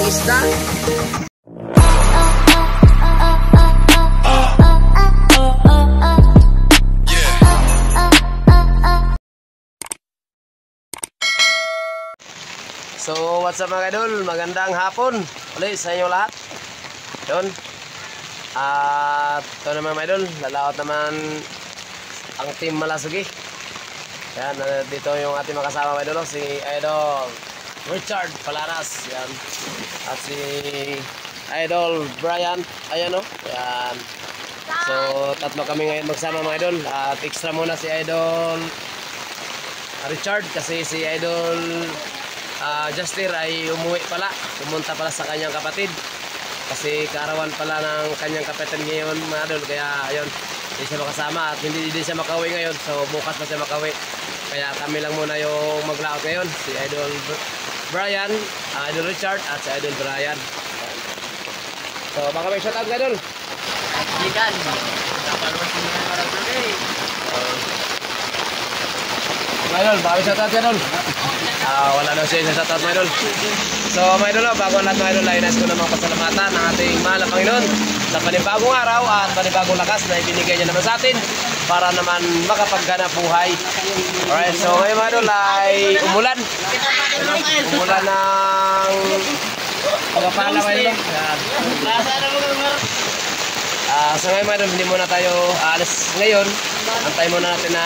isda. So what's up mga idol, magandang hapon ulit sa inyo lahat. Yun. At ito naman mga idol, lalaot naman ang team Malasugi. Yan, dito yung ating makasama mga idol, si Idol Richard Palaras. Yan. At si Idol Brian, ayan o. Yan. So tatlo kami ngayon magsama mga idol. At extra muna si Idol Richard kasi si Idol Justir ay umuwi pala, pumunta pala sa kanyang kapatid kasi kaarawan pala ng kanyang kapatid ngayon mga idol, kaya ayun, hindi siya makasama at hindi siya makauwi ngayon, so bukas pa siya makauwi, kaya kami lang muna yung maglaot ngayon, si Idol Brian, Idol Richard at si Idol Brian. So baka may shoutout ka idol? Ikan, kapalwa sila ng parang today. Idol, baka may shoutout ka idol? Wala daw siya sa shoutout mga idol. So mga idol, bago lahat mga idol, ay nais ko namang pasalamatan ng ating mahal na Panginoon sa panibagong araw at panibagong lakas na ibinigay niya naman sa atin para naman makapagganap buhay. Alright, so ngayon mga idol ay umulan. Umulan ng pagpapala mga idol. So ngayon mga idol, hindi muna tayo alis ngayon. Antay muna natin na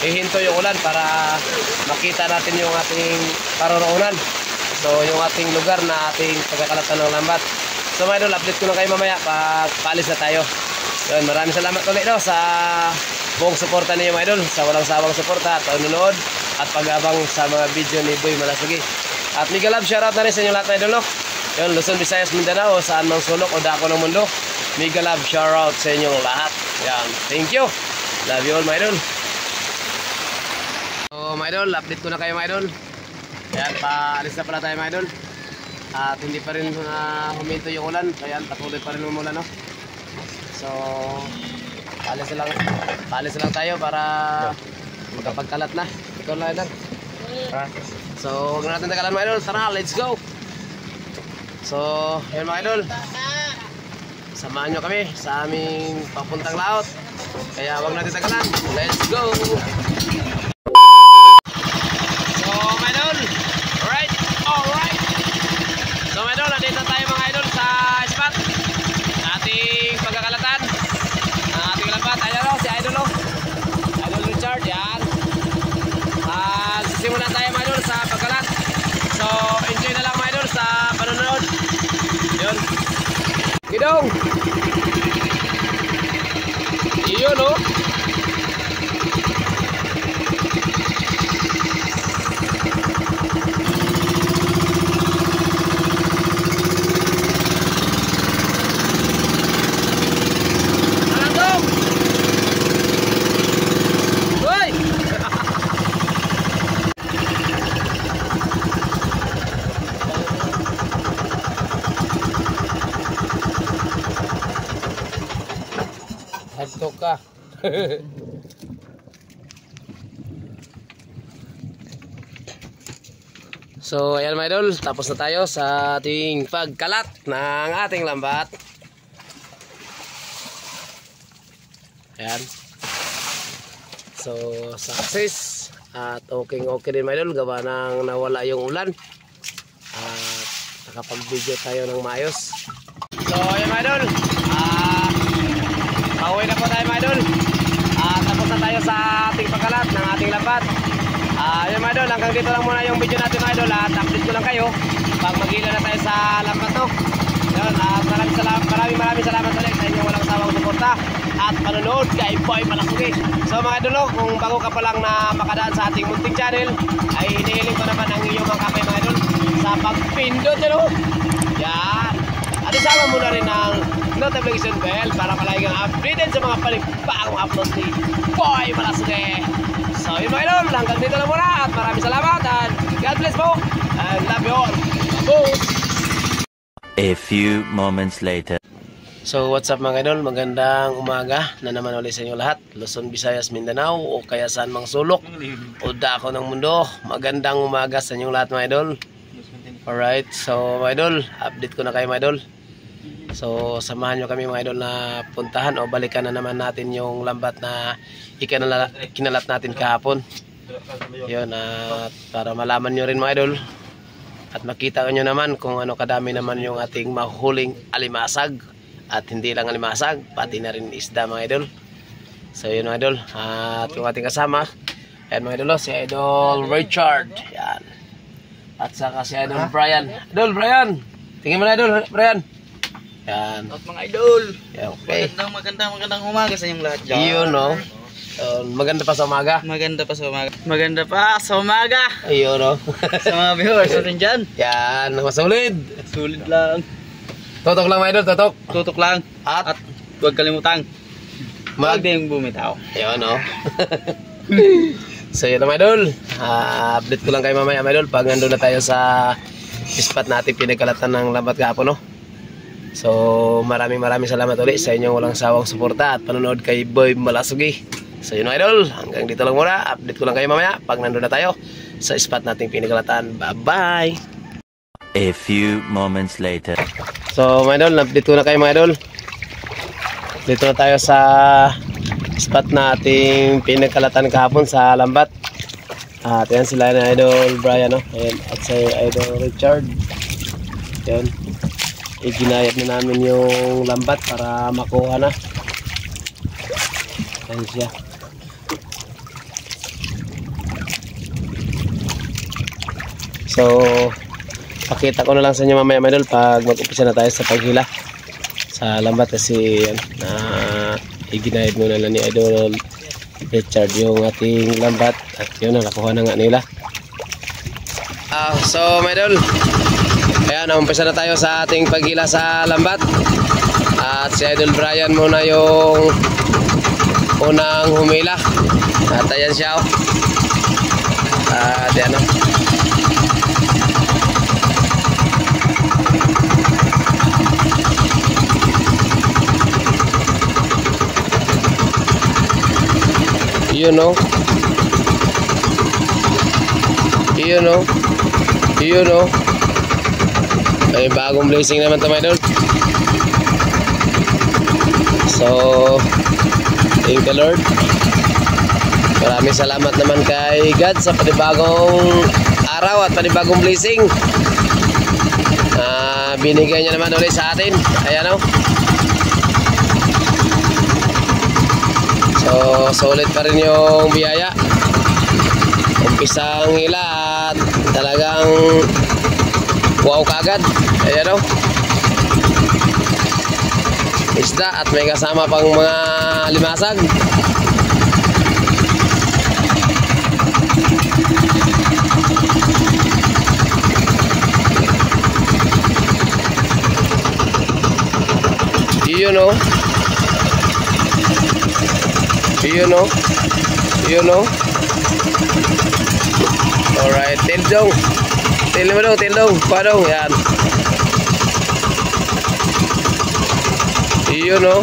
ihinto yung ulan para makita natin yung ating paroroonan. So yung ating lugar na ating pagkakalatan ng lambat. So mga idol, update ko na kayo mamaya pag paalis na tayo. Yun, maraming salamat ulit no, sa buong suporta niyo mga idol, sa walang sawang suporta at panunood at pag-abang sa mga video ni Boy Malasugi. At mega love shoutout na rin sa inyo lahat mga idol no. Yun, Luzon, Visayas, Mindanao, saan mang sulok o dako ng mundo. Mega love shoutout sa inyong lahat. Yan, thank you. Love you all, my idol. So, my idol, update ko na kayo, my idol. Ayan, paalis na pala tayo, my idol. At hindi pa rin huminto yung ulan. Ayan, patuloy pa rin umulan, no? So, paalis na lang tayo para magkapagkalat na. Ikaw lang, idol. So, huwag na natin tagalan, my idol. Tara, let's go. So, ayan, my idol. Samahan nyo kami sa aming papuntang laot. Kaya wag natin tagalan. Let's go! So, mga idol. Alright. Alright. So, mga idol, nandito tayo mga idol sa spot. Ating pagkakalatan. Ating lambat. Ayan o, si Idol o. Idol Richard, yan. Sisimula tayo mga idol sa pagkalat. So, enjoy na lang mga idol sa panonood. Yun. Gidong! Iyon o. Alandong! Hoy! Hadto ka. So ayan mga idol, tapos na tayo sa ating pagkalat ng ating lambat. Ayan. So success at okay din mga idol, gawa nang nawala yung ulan at nakapag-video tayo ng maayos. So ayan mga idol, pauwi na po tayo mga idol. Tapos na tayo sa ating pagkalat ng ating lambat. Yun mga idol, hanggang dito lang muna yung video natin mga idol. At update ko lang kayo pag mag-ila na tayo sa lambat to. Yun, maraming salamat ulit sa inyong walang sawang suporta at panonood kay Boy Malasugi. So mga idol, kung bago ka pa lang na makadaan sa ating munting channel, ay hinihiling ko naman ang iyong mga kapay mga idol sa pagpindot yun o. Yan. At isama mo na rin ang notification bell para palagi kang updated sa mga panibagong upload ni Boy Malasugi. So yun mga idol, hanggang dito lang muna at maraming salamat and God bless po and love you all. Boom! A few moments later. So what's up mga idol, magandang umaga na naman ulit sa inyo lahat, Luzon, Visayas, Mindanao o kaya saan mang sulok o dako ng mundo. Magandang umaga sa inyong lahat mga idol. Alright, so mga idol, update ko na kayo mga idol. So samahan nyo kami mga idol na puntahan o balikan na naman natin yung lambat na kinalat natin kahapon. Yun, at para malaman nyo rin mga idol at makita nyo naman kung ano kadami naman yung ating mahuling alimasag. At hindi lang alimasag, pati na rin isda mga idol. So yun mga idol, at yung ating kasama, yan mga idol, si Idol Richard. Yan. At saka si Idol Brian. Idol Brian! Tingin mo na Idol Brian. Yan. At mga idol. Yan, okay. Magandang umaga sa inyong lahat dyan. Yun no. Maganda pa sa umaga. Maganda pa sa umaga. Maganda pa sa umaga. Ayun no. Sa mga viewers natin dyan. Yan, masulid. Sulit lang. Totok lang mga idol, totok. Tutok lang. At huwag kalimutang. Huwag din bumitaw. Ayun no. So yun na mga idol, update ko lang kayo mamaya mga idol pag nandun na tayo sa spot natin pinagkalatan ng lambat kahapon no. So maraming salamat ulit sa inyong walang sawang suporta at panonood kay Boy Malasugi. So yun mga idol, hanggang dito lang muna, update ko lang kayo mamaya pag nandun na tayo sa spot natin pinagkalatan. Bye bye. A few moments later. So mga idol, update ko na kayo mga idol. Dito na tayo sa spot nating pinagkalatan kahapon sa lambat. At yan sila na Idol Brian no? Ayan, at si Idol Richard. Yan. Iginayat na namin yung lambat para makuha na. Ayan siya. So pakita ko na lang sa inyo mamaya mga idol pag mag-umpisa na tayo sa paghila sa lambat kasi yan, iginayad muna na ni Idol Richard yung ating lambat at yun nakuha na nga nila. So my idol, ayan, umpisa na tayo sa ating paghila sa lambat at si Idol Brian muna yung unang humila at ayan siya at yan you know, may bagong blessing naman ito mga idol. So thank you Lord, maraming salamat naman kay God sa panibagong araw at panibagong blessing binigay niya naman ulit sa atin. Ayan o. So solid pa rin yung biyaya. Umpisang hila at talagang wow kagad. Ayan o. Isda at may kasama pang mga limasag. You know. Alright, tail dong. Tail dong. Padong, yan. You know.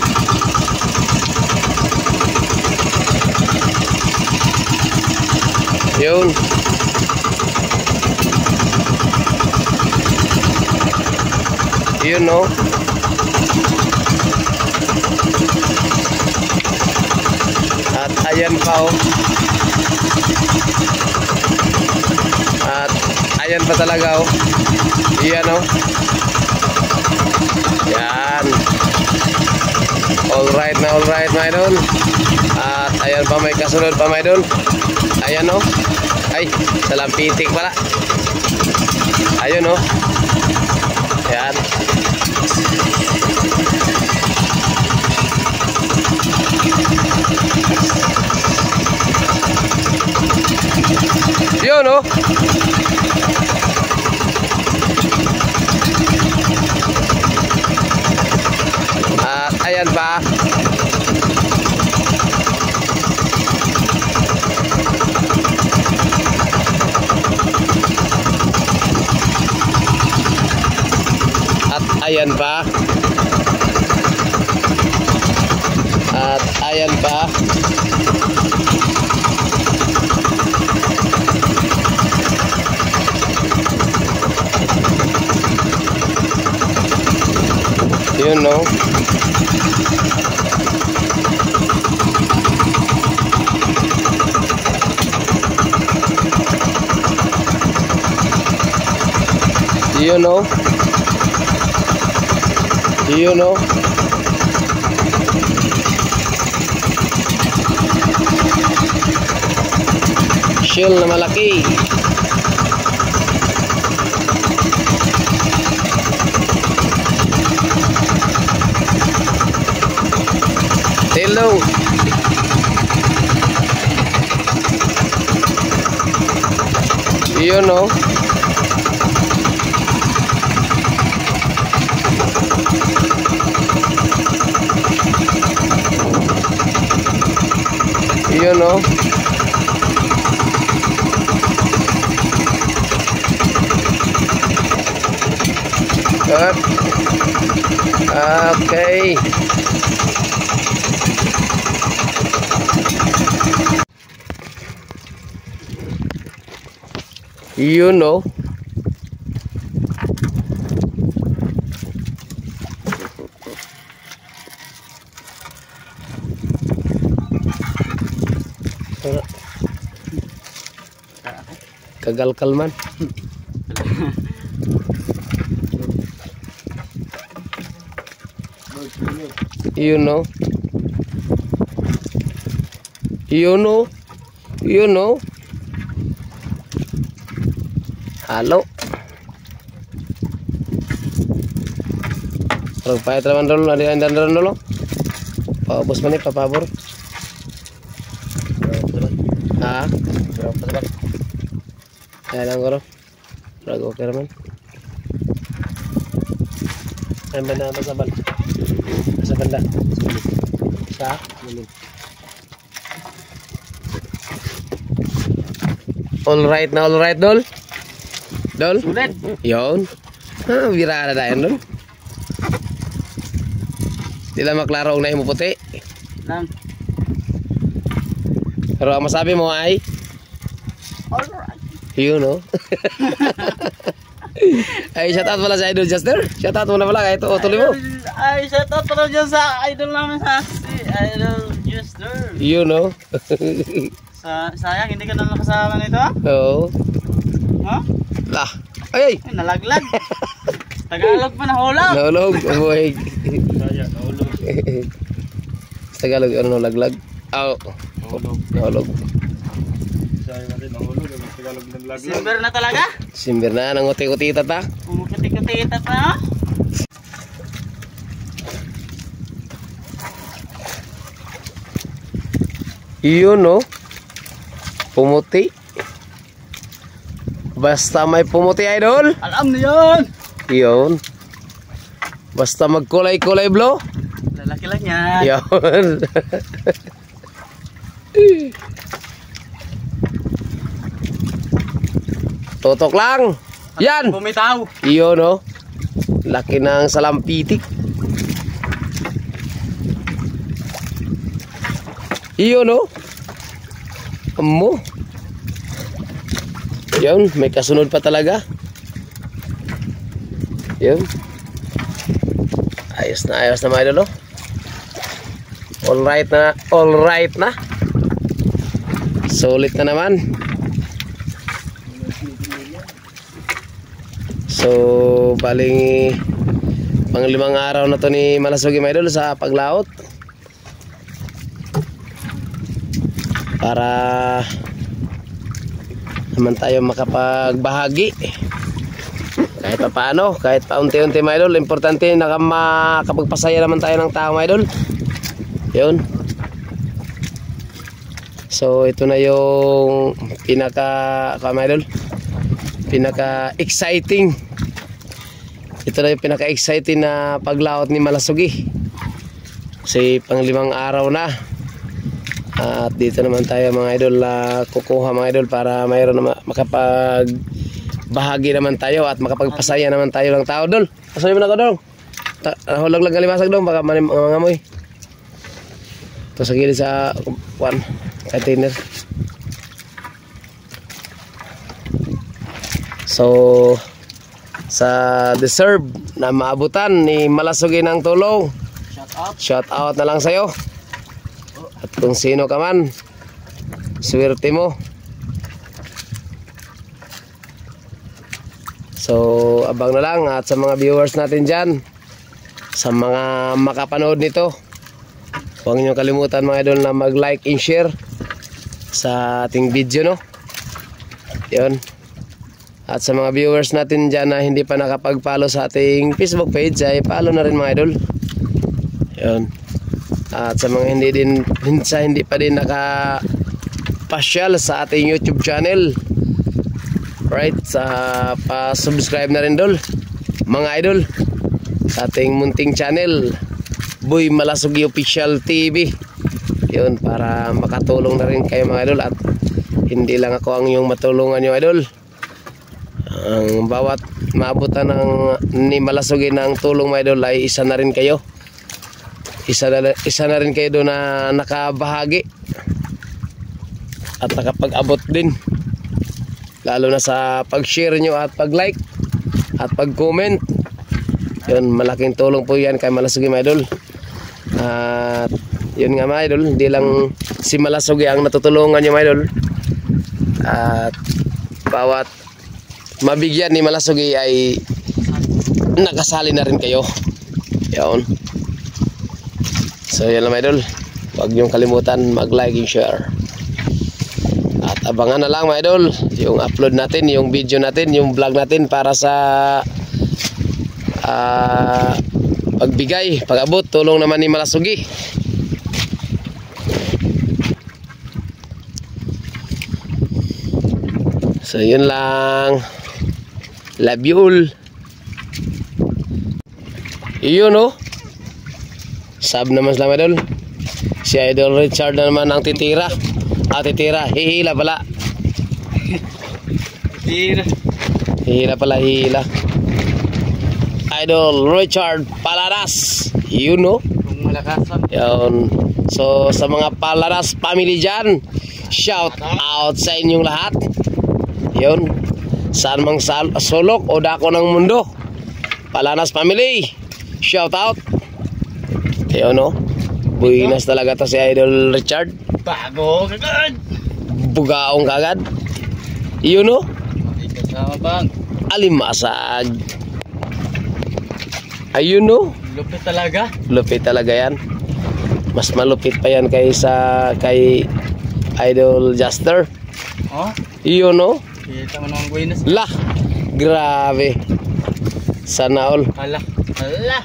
Yun. You know. At ayan pa at ayan pa talaga yan yan. Alright my idol. At ayan pa, may kasunod pa my idol. Ayan ay salampitik pala. Ayun yan. Yun at ayan pa. At ayan pa. At ayan pa. You know. You know. You know. Shell na malaki. Hello. You know. You know. Good. Okay. You know. Kagal kalman. You know. You know. You know. Halo. Pahit naman dulu, ada yang dandan dulu. Bos mana papabor? Ah, ya lang goro. Rago kerman. Ang benda apa sabal? Sa benda. Sa milim. All right dol. Dol. Sulit. Yon. Ha, bira ada dayan dol. Dila maklaro na imo puti. Lang. Pero ang masabi mo ay Alright. you know. Ay, shout out pala sa Idol Juster. Shout out muna pala kahit tuloy mo. Ay, shout out pala dyan sa idol namin sa si Idol Juster. You know. Sayang, hindi ka na nakasama nito ha? Oo. Ha? Lah. Ay. Ay, nalaglag. Tagalog pa nahulog. Nahulog. Buhay. Kaya, nahulog. Tagalog, ano laglag? Oh. Nahulog. Sayang natin, nahulog. Tagalog ng laglag. Simber na talaga? Simber na, nanguti-uti tata. Umukuti-kuti tata ha? You know. Pumuti. Basta may pumuti, Idol. Alam na yun. Yun. Basta magkulay-kulay blow. Lalaki lang yan. Yun. Tutok lang. Yan. Bumitaw. Iyo no. Laki ng salampitik. Iyo no. Amo. Yun, may kasunod pa talaga. Yun. Ayos na mga idol. All right na. Solid na naman. So, baling pang-5 araw na to ni Malasugi mga idol sa paglaot. Para naman tayo makapagbahagi. Kahit pa paano, kahit pa unti-unti mga idol, importante makapagpasaya naman tayo ng tao mga idol. Yun. So, ito na yung pinaka-exciting. Ito na yung pinaka-exciting na paglaot ni Malasugi. Kasi pang-5 araw na. At dito naman tayo mga idol kukuha mga idol para mayroon na makapagbahagi naman tayo at makapagpasaya naman tayo ng tao dol. Asabi mo na ko dol. Hulag lang kalimasag dol baka mangamoy. Ito sa gilid sa container. So sa deserve na maabutan ni Malasugi ng tulong. Shout out na lang sa'yo. At kung sino ka man, swerte mo. So abang na lang. At sa mga viewers natin dyan, sa mga makapanood nito, huwag niyo kalimutan mga idol na mag-like and share sa ating video, no? Yun. At sa mga viewers natin dyan na hindi pa nakapag-follow sa ating Facebook page, ay follow na rin mga idol. Yun. At sa mga hindi pa din nakapasyal sa ating YouTube channel, right, pa-subscribe na rin dol mga idol sa ating munting channel, Boy Malasugi Official TV. Yun, para makatulong na rin kayo mga idol. At hindi lang ako ang yung matulungan nyo idol. Ang bawat maabutan ni Malasugi ng tulong mga idol ay isa na rin kayo. Isa na rin kayo doon na nakabahagi at nakapag-abot din. Lalo na sa pag-share nyo at pag-like at pag-comment. Yun, malaking tulong po yan kay Malasugi mga idol. At yun nga mga idol, hindi lang si Malasugi ang natutulungan nyo mga idol. At bawat mabigyan ni Malasugi ay nakasali na rin kayo. Yun. So yan lang mga idol, huwag niyong kalimutan mag-like and share. At abangan na lang mga idol yung upload natin, yung video natin, yung vlog natin para sa pagbigay, pag-abot, tulong naman ni Malasugi. So yun lang. Love you all. Yun no. Sab naman sila idol. Si Idol Richard na naman ang titira. Titira, hihila pala. Hihila pala, hihila. Idol Richard Paladas. You know. Yun. So sa mga Paladas family dyan, shout out sa inyong lahat. Yun. Saan mang sulok o dako ng mundo, Paladas family, shout out. Yun no. Buinas talaga to si Idol Richard. Bago kagad. Bugaong kagad. Yun no. Kasama bang alimasag. Ayun no. lupit talaga. Lupit talaga yan. Mas malupit pa yan kay Idol Juster. Oh? Yun no. Kita mo naman buinas. Lah, grabe. Sana all. Hala.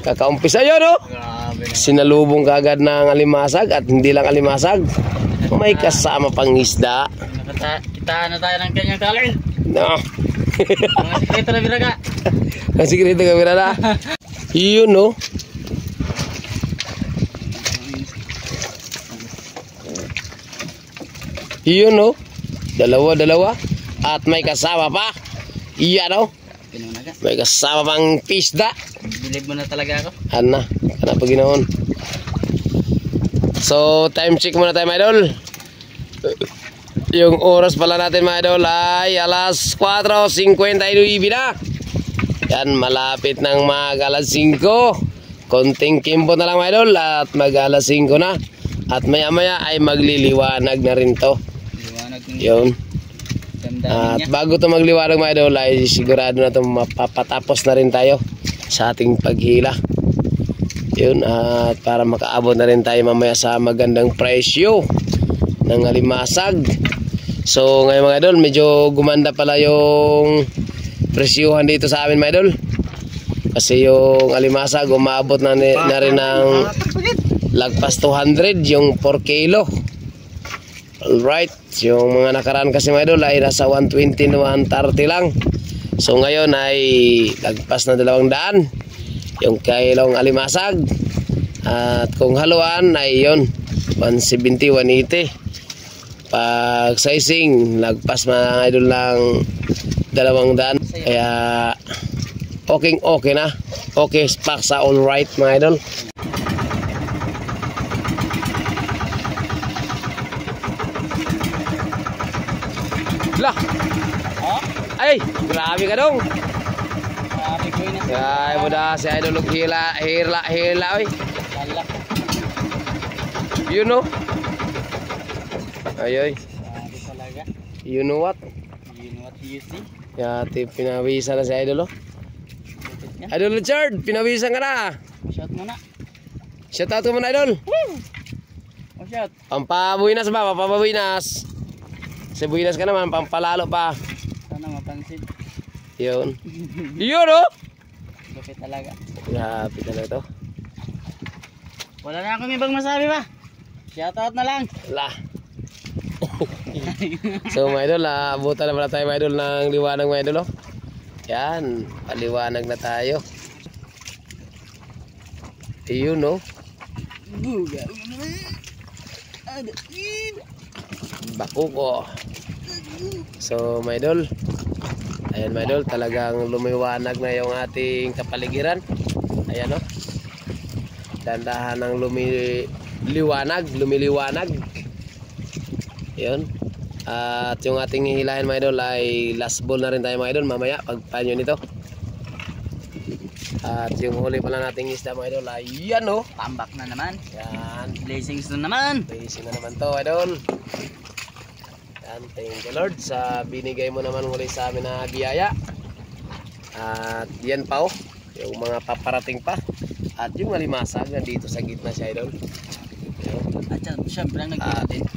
Kakaumpisa yun no. Grabe na. Sinalubong kagad ng alimasag. At hindi lang alimasag, may kasama pang isda. Kitaan na tayo ng kanyang color. No. Mga sikreto na biraga. Ang sikreto ka birada. Yun no. Yun no. Dalawa. At may kasama pa. Iyan no. May kasama pang pisda. Bilib mo na talaga ako. Ana pa ginoon. So time check muna tayo mga idol. Yung oras pala natin mga idol ay alas 4:59 na. Yan, malapit ng mag alas 5. Konting kimpo na lang mga idol at mag alas 5 na. At maya maya ay magliliwanag na rin to. Liwanag ng Yun. damdamin At niya. bago to magliwanag mga idol ay sigurado na to mapapatapos na rin tayo sa ating paghila. Yun, at para makaabot na rin tayo mamaya sa magandang presyo ng alimasag. So ngayon mga idol, medyo gumanda pala yung presyuhan dito sa amin mga idol. Kasi yung alimasag umabot na rin ng lagpas 200 yung 4 kilo. Alright, yung mga nakaraan kasi mga idol ay nasa 120 to 130 lang. So ngayon ay lagpas na 200 yung kilong alimasag. At kung haluan ay yun 170, 180. Pag sizing lagpas mga idol lang 200. Kaya okay na. Okay, paksa alright mga idol. Lah. Ay, grabe ka dong. Grabe Ay, muda si Idol og hila, oy. You know? Ay. You know what? You know what you see? Yati, pinawisan na si Idol, oh. Idol Richard, pinawisan ka na. Shout mo na. Shout out mo na, Idol. Oh, shout. Pampabuinas ba? Pampabuinas. Sa buinas ka naman, pampalalo pa. Sana mapansin. Yun. Yun, oh. Lupit talaga. Grabe talaga to. Wala na akong ibang masabi ba? Shout out na lang. Lah. So mga idol, abutan na pala tayo mga idol ng liwanag mga idol, oh. Yan, paliwanag na tayo. Ayun, no? Buga. Bakuko. So mga idol, ayan mga idol, talagang lumiwanag na yung ating kapaligiran. Ayan, no? Dandahan ng lumiliwanag. Yun. At yung ating hihilahin mga idol ay last ball na rin tayo mga idol mamaya pag panyo nito. At yung huli pala nating isda mga idol ay yan, oh. Tambak na naman. Yan. Blessings na naman. Blessing na naman to idol. Yan, thank you Lord sa binigay mo naman huli sa amin na biyaya. At yan pa, oh, yung mga paparating pa. At yung alimasag dito sa gitna siya idol. At syempre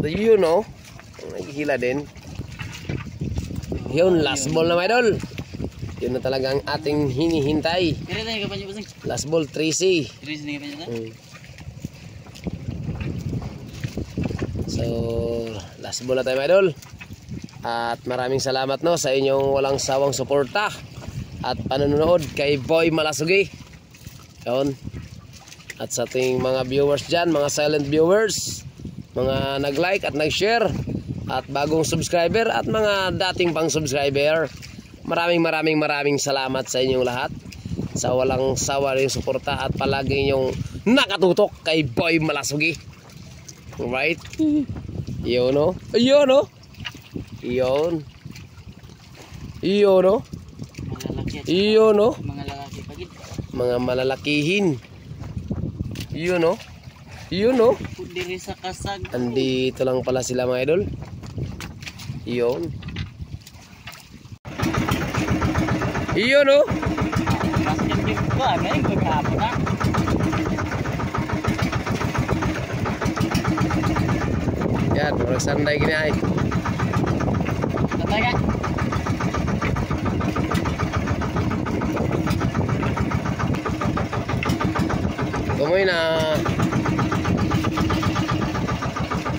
You know, naghihila din. Yun, last ball na mga idol. Yun na talaga ang ating hinihintay. Kaya tayo kapanyo basing. Last ball 3C. Trees na kapanyo ta. So, last ball na tayo mga idol. At maraming salamat, no, sa inyong walang sawang suporta at panonood kay Boy Malasugi. Yun. At sa ating mga viewers dyan, mga silent viewers, mga nag-like at nag-share, at bagong subscriber at mga dating pang subscriber, maraming salamat sa inyong lahat sa walang sawa rin suporta at palagi inyong nakatutok kay Boy Malasugi. Alright? Yun, no? Yun, no? Yun. Yun, no? Yun, no? Mga lalaki pagid. Mga malalakihin. Yun, no? Yun, no? Diri sa kasag. Andito lang pala sila mga idol. Yun. Yun, no? Basket din ko, may gagapon na. Yan, orang sanday gini ay. Tatay ka. Tumoy na.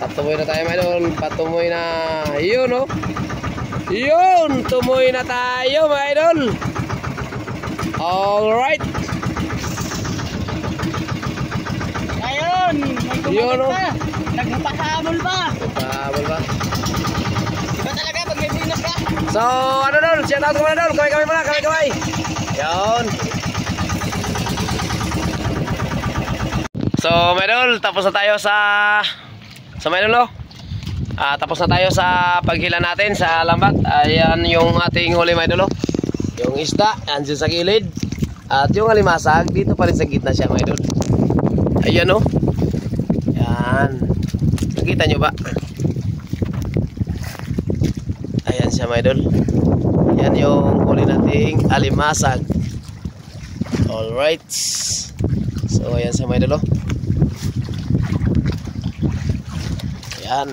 Patumoy na tayo mga idol. Patumoy na. Yun, no? Yun, tumoy na tayo mga idol. Alright. Ayun, may Yun, no? kumapit pa. Nagpahabol pa. Pahabol ba? Iba talaga pag may buinas ka. So, ano dol? Shout out ko muna dol. Kaway muna, kaway. Yun. So, mga idol, tapos na tayo sa mga idol, no? Tapos na tayo sa paghila natin sa lambat. Ayan yung ating huli mga idol, no? Yung isda, andyan sa gilid. At yung alimasag, dito pa rin sa gitna siya mga idol. Ayan, no? Ayan. Nakita nyo ba? Ayan siya mga idol. Yan yung huli nating alimasag. Alright. So ayan siya mga idol, no? Ayan.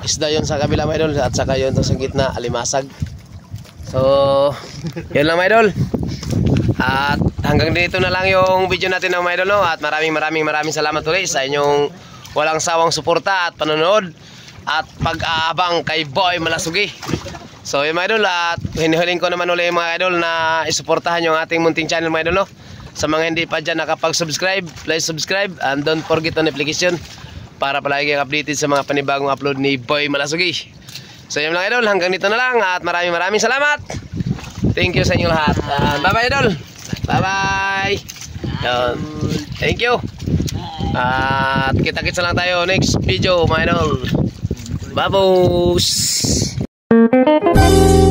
Isda yun sa kabila mga idol. At saka yun sa gitna, alimasag. So yun lang mga idol. At hanggang dito na lang yung video natin ng mga idol, no? At maraming salamat ulit sa inyong walang sawang suporta at panonood at pag-aabang kay Boy Malasugi. So yun mga idol, at hinihiling ko naman ulit mga idol na isuportahan yung ating munting channel mga idol, no? Sa mga hindi pa dyan nakapag-subscribe, please subscribe and don't forget the notification para palagi updated sa mga panibagong upload ni Boy Malasugi. So yun lang idol, hanggang dito na lang at maraming salamat. Thank you sa inyo lahat. Bye bye idol. Bye bye. Thank you. At kita-kits lang tayo next video mga idol. Babos. Bye.